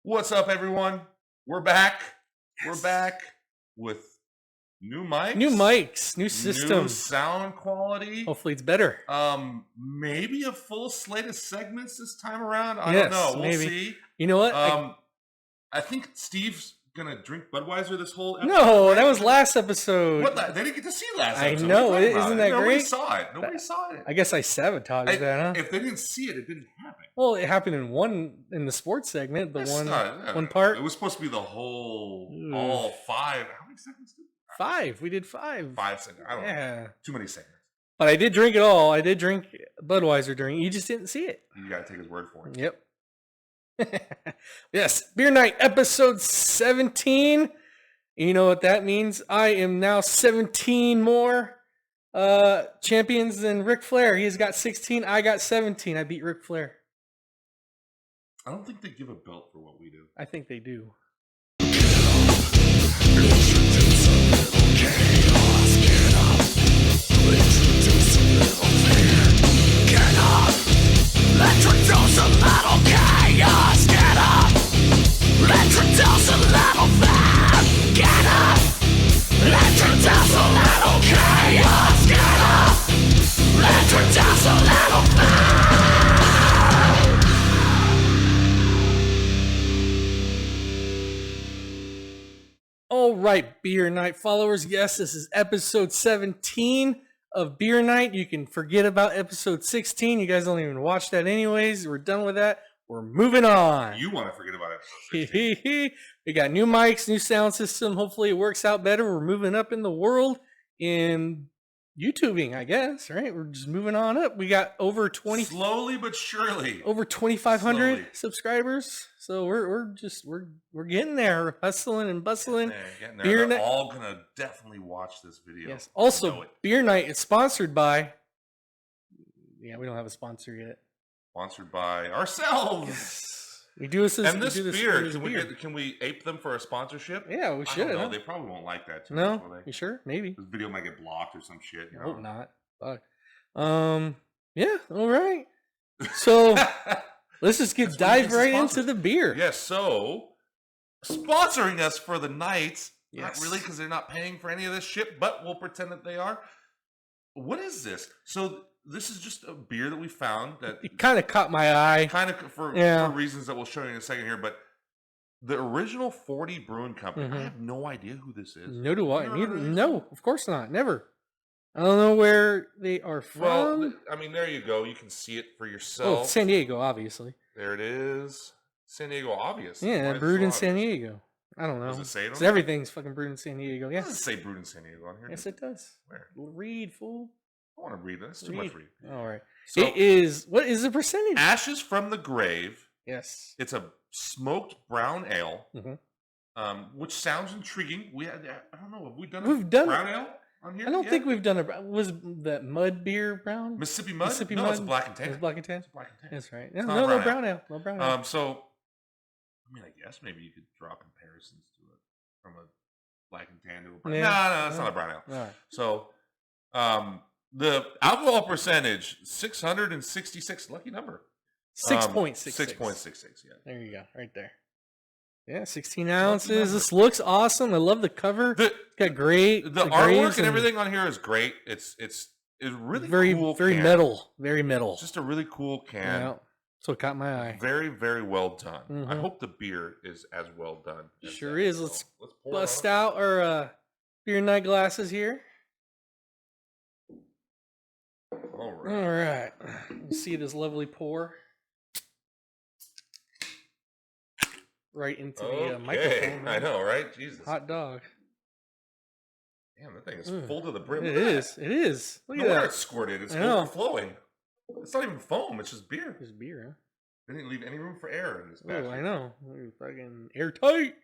What's up, everyone? We're back. Yes. We're back with new mics, new system, new sound quality. Hopefully, it's better. Maybe a full slate of segments this time around. I don't know. We'll see. You know what? I think Steve's gonna drink Budweiser this whole episode. No, that was last episode. What? They didn't get to see last episode. I know. Isn't that Nobody great? saw it. Nobody saw it. I guess I sabotaged that, huh? If they didn't see it, it didn't happen. Well, it happened in the sports segment. One part. It was supposed to be the whole all 5. How many segments did we do? 5. We did 5. 5 segments. I don't know. Too many segments. But I did drink it all. I did drink Budweiser during. You just didn't see it. You got to take his word for it. Yep. Yes, Beer Night episode 17. You know what that means? I am now 17 more champions than Ric Flair. He's got 16. I got 17. I beat Ric Flair. I don't think they give a belt for what we do. I think they do. Introduce a little chaos, get up. Introduce a little fun, get up. Introduce a little chaos, get up. Introduce a little fun. All right, Beer Night followers. Yes, this is episode 17 of Beer Night. You can forget about episode 16. You guys don't even watch that anyways. We're done with that. We're moving on. You want to forget about episode 16. We got new mics, new sound system. Hopefully it works out better. We're moving up in the world in YouTubing, I guess, right? We're just moving on up. We got over 20 slowly but surely. Over 2,500 subscribers. So we're getting there. We're hustling and bustling. Getting there. They're all gonna definitely watch this video. Yes. Also, Beer Night is sponsored by. Yeah, we don't have a sponsor yet. Sponsored by ourselves. Yes. We do this. And this beer, can we ape them for a sponsorship? Yeah, we should. I don't know. They probably won't like that too much, will they? You sure? Maybe. This video might get blocked or some shit. I hope not. Fuck. Yeah. All right. So let's just dive right into the beer. Yes. So sponsoring us for the night. Yes. Not really, because they're not paying for any of this shit, but we'll pretend that they are. What is this? So this is just a beer that we found that it kind of caught my eye. Kind of for reasons that we'll show you in a second here, but the original 40 Brewing Company. I have no idea who this is. No, do I? No, of course not. Never. I don't know where they are from. Well, I mean, there you go. You can see it for yourself. Oh, San Diego, obviously. There it is. San Diego, obviously. Yeah, brewed in San Diego. I don't know. Does it say it on everything's fucking brewed in San Diego. Yeah. It doesn't say brewed in San Diego on here. Yes, it does. Where? Read, fool. I want to read that. That's too much read. All right. So, it is, what is the percentage? Ashes from the Grave. Yes. It's a smoked brown ale, which sounds intriguing. I don't know. Have we done brown ale on here? I don't think we've done a, was that mud beer brown? Mississippi Mud? Mississippi no, Mud? it's Black and Tan. It's Black and Tan? It's Black and Tan. That's right. No brown ale. No brown ale. So, I mean, I guess maybe you could draw comparisons to it from a Black and Tan to a brown ale. No, it's not a brown ale. All right. So, the alcohol percentage, 666, lucky number. 6.66. 6.66, yeah. There you go, right there. Yeah, 16 ounces. This looks awesome. I love the cover. Got great. The artwork and everything on here is great. It's really very cool. Very can. metal. Very metal. It's just a really cool can. Yeah. So it caught my eye. Very, very well done. I hope the beer is as well done. Sure is. Let's bust out our Beer Night glasses here. All right. All right. You see this lovely pour right into the microphone. Right? I know, right? Jesus. Hot dog. Damn, that thing is full to the brim. It is. It is. Look at that. It's squirted. It's overflowing. It's not even foam. It's just beer. It's beer, huh? They didn't leave any room for air in this batch. Oh, I know. We're fucking airtight.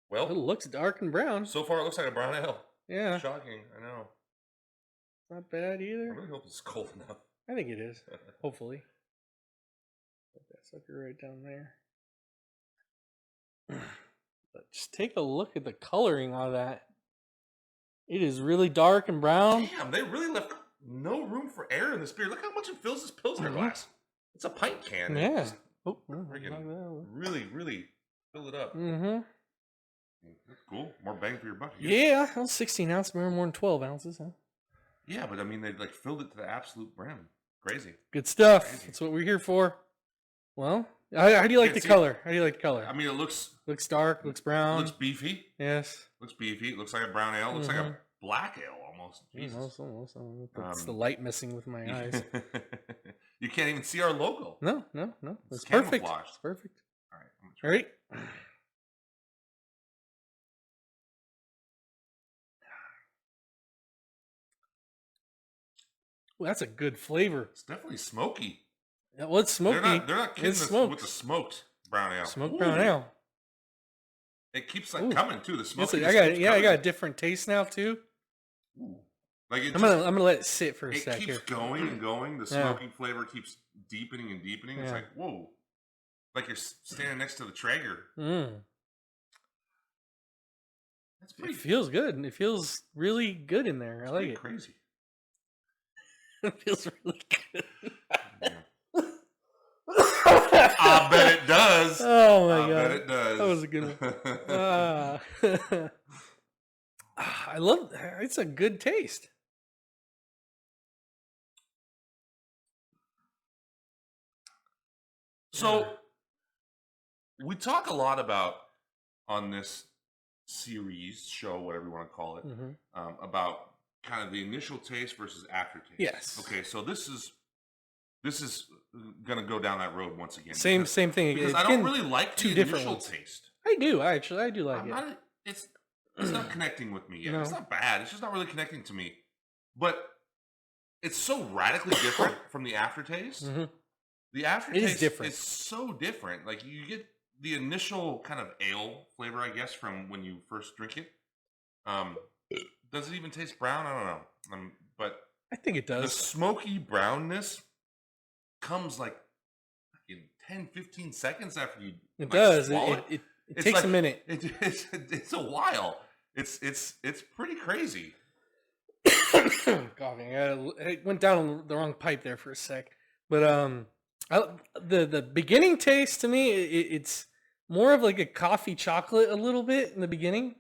Well, it looks dark and brown. So far, it looks like a brown ale. Yeah. Shocking. I know. Not bad either. I really hope it's cold enough. I think it is. Hopefully. Put that sucker right down there. But just take a look at the coloring on that. It is really dark and brown. Damn, they really left no room for air in this beer. Look how much it fills this Pilsner glass. It's a pint can. Yeah. Just Oh, really, really fill it up. mm-hmm. That's cool. More bang for your buck. Here. Yeah, that was 16 ounces, more than 12 ounces, huh? Yeah, but I mean, they like filled it to the absolute brim. Crazy. Good stuff. Crazy. That's what we're here for. Well, how do you like the color? How do you like the color? I mean, it looks dark, looks brown. Looks beefy. Yes. Looks beefy. It looks like a brown ale. It looks like a black ale almost. Jesus. Almost. It's the light messing with my eyes. You can't even see our logo. No. It's perfect. camouflaged. It's perfect. All right. I'm gonna try. Ready? Well, that's a good flavor. It's definitely smoky. Yeah, well, it's smoky. They're not kidding us with the smoked brown ale. Smoked brown ale. It keeps like coming too. The smoke. I got a different taste now too. Ooh. Like I'm gonna let it sit for a sec here. It keeps going and going. The smoky flavor keeps deepening and deepening. It's like whoa, like you're standing next to the Traeger. That's pretty. It feels good. It feels really good in there. I like it. Crazy. It feels really good. I bet it does. Oh my god! I bet it does. That was a good one. I love. It's a good taste. So we talk a lot about on this series, show, whatever you want to call it, about kind of the initial taste versus aftertaste. Yes. Okay, so this is gonna go down that road once again. Same thing. Because I don't really like the initial taste. I do. I do like it. It's not connecting with me yet. No. It's not bad. It's just not really connecting to me. But it's so radically different from the aftertaste. The aftertaste is so different. Like you get the initial kind of ale flavor, I guess, from when you first drink it. Does it even taste brown? I don't know. But I think it does. The smoky brownness comes like in 10, 15 seconds after you. It does. It takes like, a minute. It's a while. It's pretty crazy. Coughing. I went down the wrong pipe there for a sec. But the beginning taste to me, it's more of like a coffee chocolate a little bit in the beginning.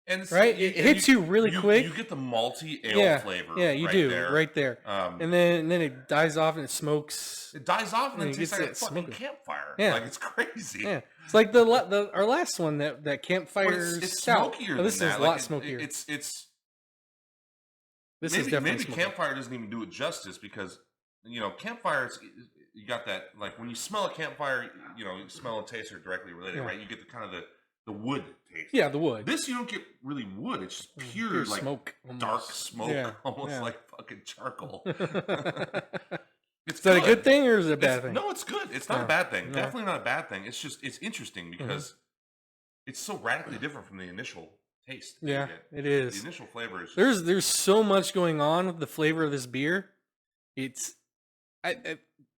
And right, it hits you really quick. You get the malty ale flavor. Yeah, you do right there. And then it dies off and it smokes. It dies off and it tastes like a fucking campfire. Yeah, like it's crazy. Yeah, it's like our last one that campfire. It's stout. smokier. Oh, this than is that. a lot smokier. This is definitely maybe campfire doesn't even do it justice because campfire. You got that like when you smell a campfire, you smell and taste are directly related, right? You get the kind of the wood taste. Yeah, the wood. This you don't get really wood. It's just pure like smoke, dark smoke, almost like fucking charcoal. Is that a good thing or is it a bad thing? No, it's good. It's not a bad thing. No. Definitely not a bad thing. It's just it's interesting because it's so radically different from the initial taste. Yeah, it is. The initial flavor is. There's so much going on with the flavor of this beer. It's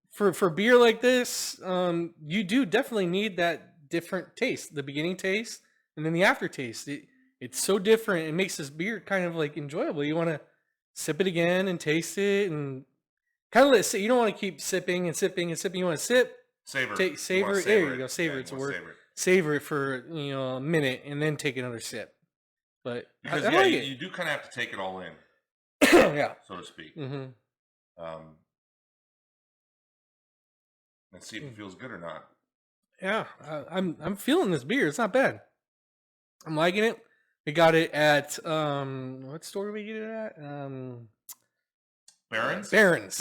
for beer like this, you do definitely need that different taste, the beginning taste and then the aftertaste. It's so different. It makes this beer kind of like enjoyable. You want to sip it again and taste it and kind of let it sit. You don't want to keep sipping and sipping and sipping. You want to sip, savor, savor it. There you go, savor it's a word. Savor it for a minute and then take another sip. But because you do kind of have to take it all in, yeah, so to speak. Let's see if it feels good or not. Yeah, I'm feeling this beer. It's not bad. I'm liking it. We got it at what store did we get it at? Barron's. Barron's.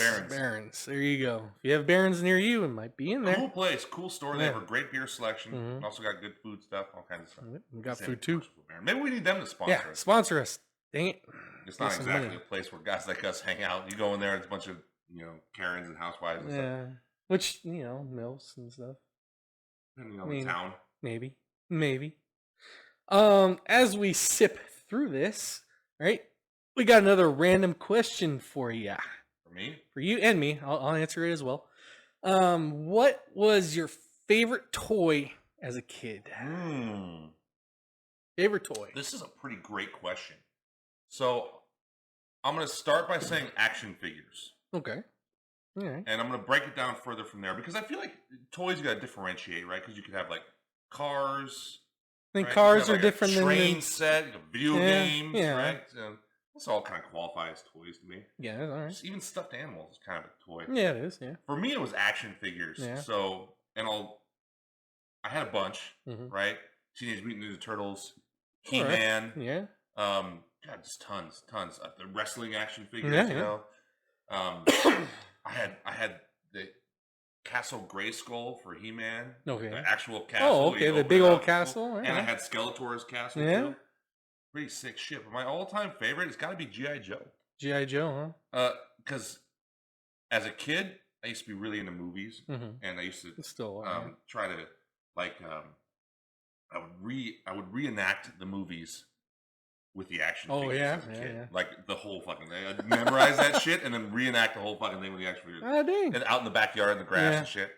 There you go. If you have Barron's near you, it might be in there. Cool place, cool store. They have a great beer selection. Also got good food stuff, all kinds of stuff. We got food too. Maybe we need them to sponsor us. Sponsor us. Dang it. It's not exactly a place where guys like us hang out. You go in there, it's a bunch of Karens and housewives and stuff. Which milfs and stuff. Depending on the town. Maybe. As we sip through this, right? We got another random question for you. For me? For you and me. I'll answer it as well. What was your favorite toy as a kid? Favorite toy? This is a pretty great question. So, I'm going to start by saying action figures. Okay. Right. And I'm going to break it down further from there because I feel like toys you got to differentiate, right? Because you could have like cars. I think right? cars are like different than train set, video games, yeah. right? So this all kind of qualify as toys to me. Yeah, that's all right. Just even stuffed animals is kind of a toy. Yeah, it is. Yeah. For me, it was action figures. Yeah. So, I had a bunch, right? Teenage Mutant Ninja Turtles, He-Man. Right. Yeah. God, just tons. The wrestling action figures, you know. I had the Castle Grayskull for He-Man. Okay. The actual castle. Oh, okay. The big old castle. And I had Skeletor's castle too. Pretty sick shit. But my all-time favorite has got to be G.I. Joe. G.I. Joe, huh? Because as a kid, I used to be really into movies, and I used to try to like I would reenact the movies with the action figures as a kid. Yeah. Like the whole fucking thing. I'd memorize that shit and then reenact the whole fucking thing with the action figures. Oh, dang. And out in the backyard in the grass and shit.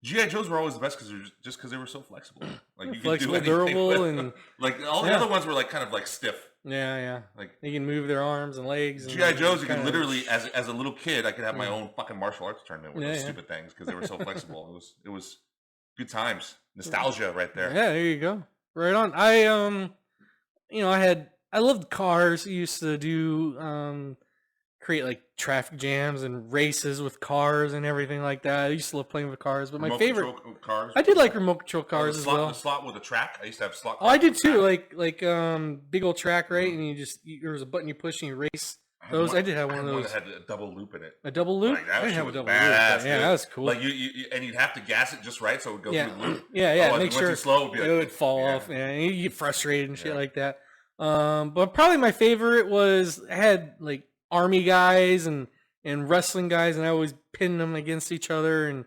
G.I. Joes were always the best because they were so flexible. Like you flexible, could do durable, and like all the other ones were like kind of like stiff. Yeah. Like you can move their arms and legs. G.I. Joes, you could literally, as a little kid, I could have my own fucking martial arts tournament with those stupid things because they were so flexible. It was good times, nostalgia right there. Yeah, there you go. Right on. I loved cars. I used to do create like traffic jams and races with cars and everything like that. I used to love playing with cars, but my favorite cars. I did like remote control cars as well. The slot with a track. I used to have slot. Oh, I did too. Like big old track, right? And there was a button you push and you race. I did have one of those. That had a double loop in it. A double loop? Like, I didn't have a double loop. Yeah, that was cool. Like and you'd have to gas it just right so it would go through the loop. Yeah. Make sure too slow, it would fall off. Yeah, and you get frustrated and shit like that. But probably my favorite was I had like army guys and wrestling guys, and I always pin them against each other and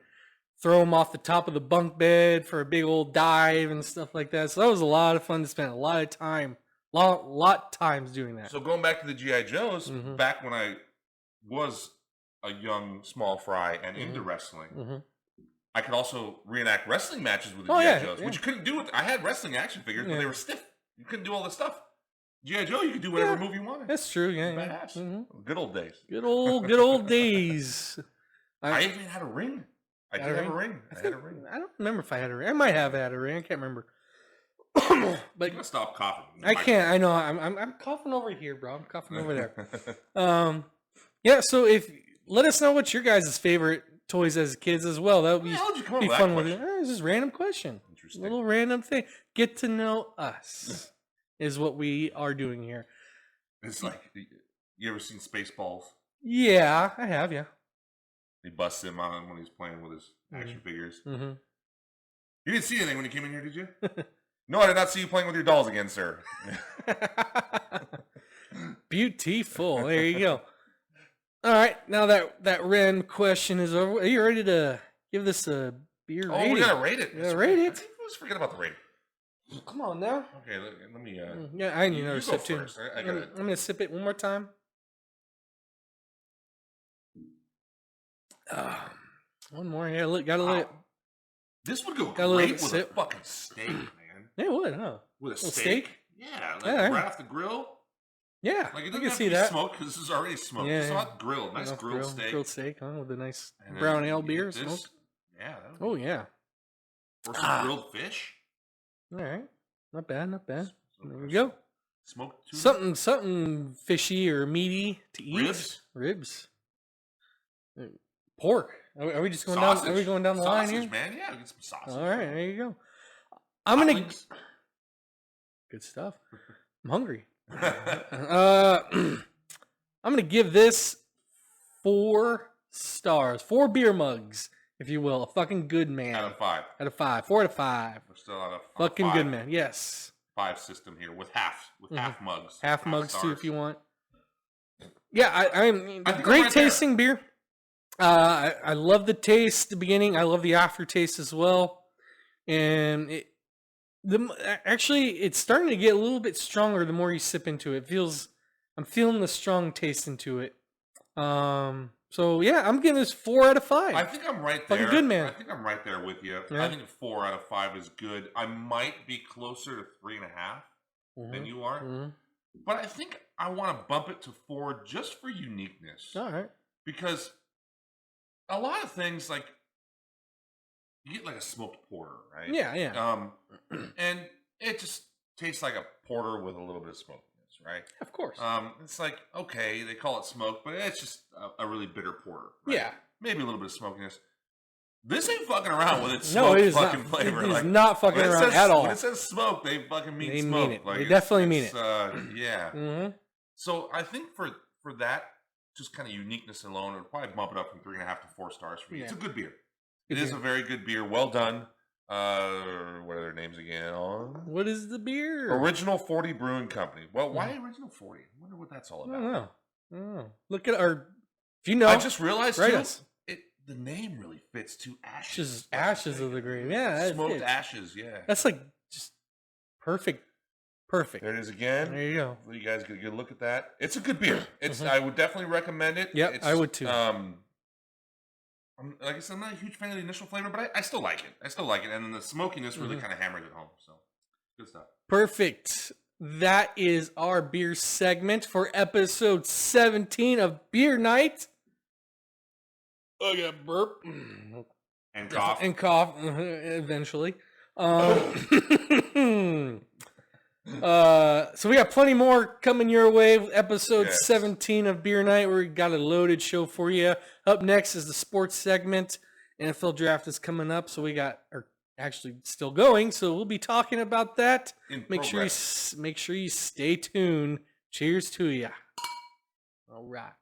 throw them off the top of the bunk bed for a big old dive and stuff like that. So that was a lot of fun to spend a lot of time. Lot times doing that. So going back to the G.I. Joes, back when I was a young small fry and into wrestling, I could also reenact wrestling matches with the G.I. Joes, which you couldn't do with. I had wrestling action figures, but they were stiff. You couldn't do all this stuff. G.I. Joe, you could do whatever move you wanted. That's true. Yeah. Badass. Good old days. Good old days. I even had a ring. I did have a ring. I had a ring. I don't remember if I had a ring. I might have had a ring. I can't remember. But you gotta stop coughing. I can't. I know. I'm coughing over here, bro. I'm coughing over there. Yeah. So let us know what your guys' favorite toys as kids as well. That would be fun with it. It's just a random question. Interesting. Little random thing. Get to know us is what we are doing here. It's like, you ever seen Spaceballs? Yeah, I have. Yeah. He busts him on when he's playing with his action figures. You didn't see anything when you came in here, did you? No, I did not see you playing with your dolls again, sir. Beautiful. There you go. All right. Now that random question is over, are you ready to give this a beer rating? Oh, we gotta rate it. Yeah, rate it. I think let's forget about the rating. Come on now. Okay, let me. Yeah, I need another sip too. First. I'm gonna sip it one more time. One more. Yeah, gotta let it. This would go great with a fucking steak, man. Yeah, it would, huh? With a steak? Yeah, right off the grill. Yeah, like it doesn't have to be smoked because this is already smoked. It's not grilled. Nice grilled steak. Grilled steak, huh? With a nice brown ale beer smoked. Yeah. Oh yeah. Or some grilled fish. All right, not bad. There we go. Smoked tuna. Something fishy or meaty to eat. Ribs. Pork. Are we just going down? Are we going down the line here? Man, yeah, get some sausage. All right, there you go. I'm gonna. Good stuff. I'm hungry. I'm gonna give this 4 stars, 4 beer mugs, if you will. A fucking good man. Out of 5. Out of 5. 4 out of 5. We're still on a fucking good man. Yes. 5 system here with half mugs. Half mugs stars. Too, if you want. Yeah, I'm great tasting beer. I love the taste at the beginning. I love the aftertaste as well, and it's starting to get a little bit stronger the more you sip into it. I'm feeling the strong taste into it. So yeah, I'm giving this 4 out of 5. I think I'm right there. Fucking good man. I think I'm right there with you. Yeah. I think 4 out of 5 is good. I might be closer to 3.5 than you are, but I think I want to bump it to 4 just for uniqueness. All right, because a lot of things like you get like a smoked porter, right? Yeah. And it just tastes like a porter with a little bit of smokiness, right? Of course. It's like, okay, they call it smoked, but it's just a really bitter porter. Right? Yeah. Maybe a little bit of smokiness. This ain't fucking around with its smoked fucking flavor. It is not fucking around at all. When it says smoke, they fucking mean smoke. Mean it. Like they definitely mean it. Yeah. Mm-hmm. So I think for that, just kind of uniqueness alone, it would probably bump it up from 3.5 to 4 stars for me. Yeah. It's a good beer. It is a very good beer. Well done. What are their names again? What is the beer? Original 40 Brewing Company. Well, why Original 40? I wonder what that's all about. I don't know. Look at our. If you know, I just realized too, the name really fits to ashes. Ashes of the grave. Yeah, smoked ashes. Yeah, that's like just perfect. There it is again. There you go. You guys get a good look at that. It's a good beer. It's. I would definitely recommend it. Yeah, I would too. Like I said, I'm not a huge fan of the initial flavor, but I still like it. And then the smokiness really kind of hammers it home. So, good stuff. Perfect. That is our beer segment for episode 17 of Beer Night. I got burp. And cough. Eventually. So we got plenty more coming your way with episode 17 of Beer Night. We got a loaded show for you. Up next is the sports segment. NFL draft is coming up, so we got, or actually still going, so we'll be talking about that. Make sure you stay tuned. Cheers to ya. All right.